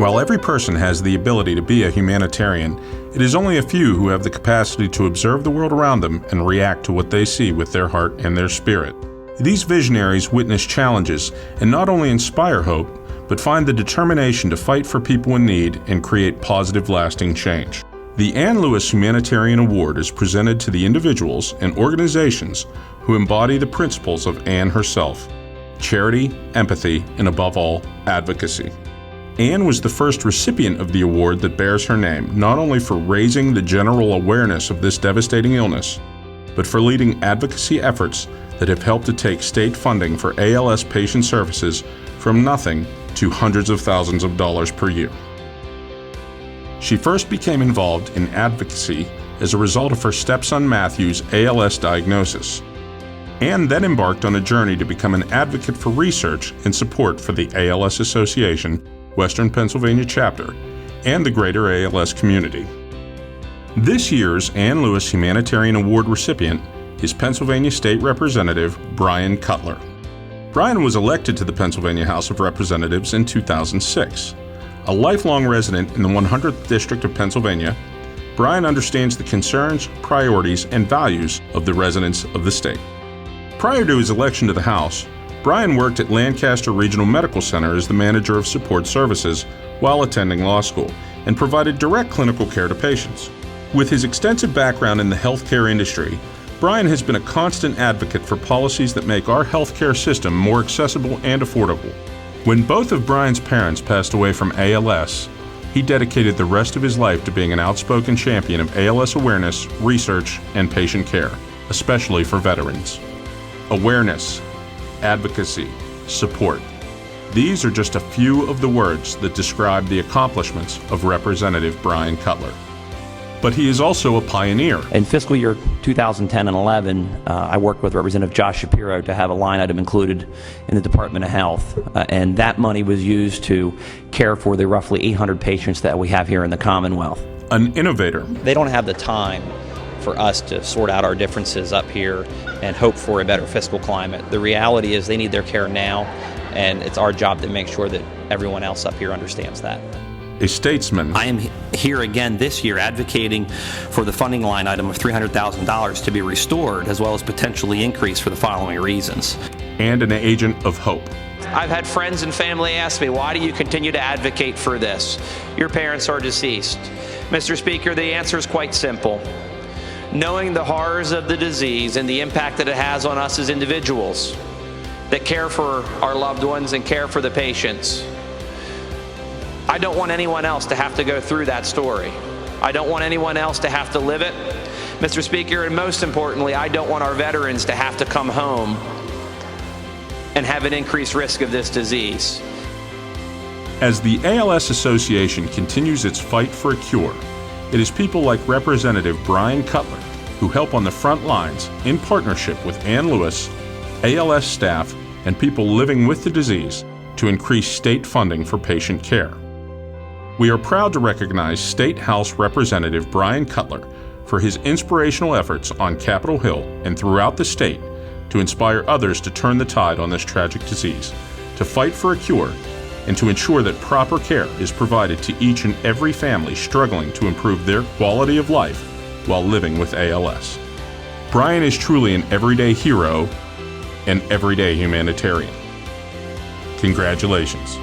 While every person has the ability to be a humanitarian, it is only a few who have the capacity to observe the world around them and react to what they see with their heart and their spirit. These visionaries witness challenges and not only inspire hope, but find the determination to fight for people in need and create positive, lasting change. The Anne Lewis Humanitarian Award is presented to the individuals and organizations who embody the principles of Anne herself: charity, empathy, and above all, advocacy. Anne was the first recipient of the award that bears her name, not only for raising the general awareness of this devastating illness, but for leading advocacy efforts that have helped to take state funding for ALS patient services from nothing to hundreds of thousands of dollars per year. She first became involved in advocacy as a result of her stepson Matthew's ALS diagnosis. Anne then embarked on a journey to become an advocate for research and support for the ALS Association, Western Pennsylvania chapter, and the greater ALS community. This year's Anne Lewis Humanitarian Award recipient is Pennsylvania State Representative Bryan Cutler. Bryan was elected to the Pennsylvania House of Representatives in 2006. A lifelong resident in the 100th District of Pennsylvania, Bryan understands the concerns, priorities, and values of the residents of the state. Prior to his election to the House, Bryan worked at Lancaster Regional Medical Center as the manager of support services while attending law school and provided direct clinical care to patients. With his extensive background in the healthcare industry, Bryan has been a constant advocate for policies that make our healthcare system more accessible and affordable. When both of Bryan's parents passed away from ALS, he dedicated the rest of his life to being an outspoken champion of ALS awareness, research, and patient care, especially for veterans. Awareness, advocacy, support. These are just a few of the words that describe the accomplishments of Representative Bryan Cutler. But he is also a pioneer. In fiscal year 2010 and 11, I worked with Representative Josh Shapiro to have a line item included in the Department of Health, and that money was used to care for the roughly 800 patients that we have here in the Commonwealth. An innovator. They don't have the time for us to sort out our differences up here and hope for a better fiscal climate. The reality is they need their care now, and it's our job to make sure that everyone else up here understands that. A statesman. I am here again this year advocating for the funding line item of $300,000 to be restored, as well as potentially increased for the following reasons. And an agent of hope. I've had friends and family ask me, why do you continue to advocate for this? Your parents are deceased. Mr. Speaker, the answer is quite simple. Knowing the horrors of the disease and the impact that it has on us as individuals that care for our loved ones and care for the patients, I don't want anyone else to have to go through that story. I don't want anyone else to have to live it. Mr. Speaker, and most importantly, I don't want our veterans to have to come home and have an increased risk of this disease. As the ALS Association continues its fight for a cure, it is people like Representative Bryan Cutler who help on the front lines in partnership with Anne Lewis, ALS staff, and people living with the disease to increase state funding for patient care. We are proud to recognize State House Representative Bryan Cutler for his inspirational efforts on Capitol Hill and throughout the state to inspire others to turn the tide on this tragic disease, to fight for a cure, and to ensure that proper care is provided to each and every family struggling to improve their quality of life while living with ALS. Bryan is truly an everyday hero and everyday humanitarian. Congratulations.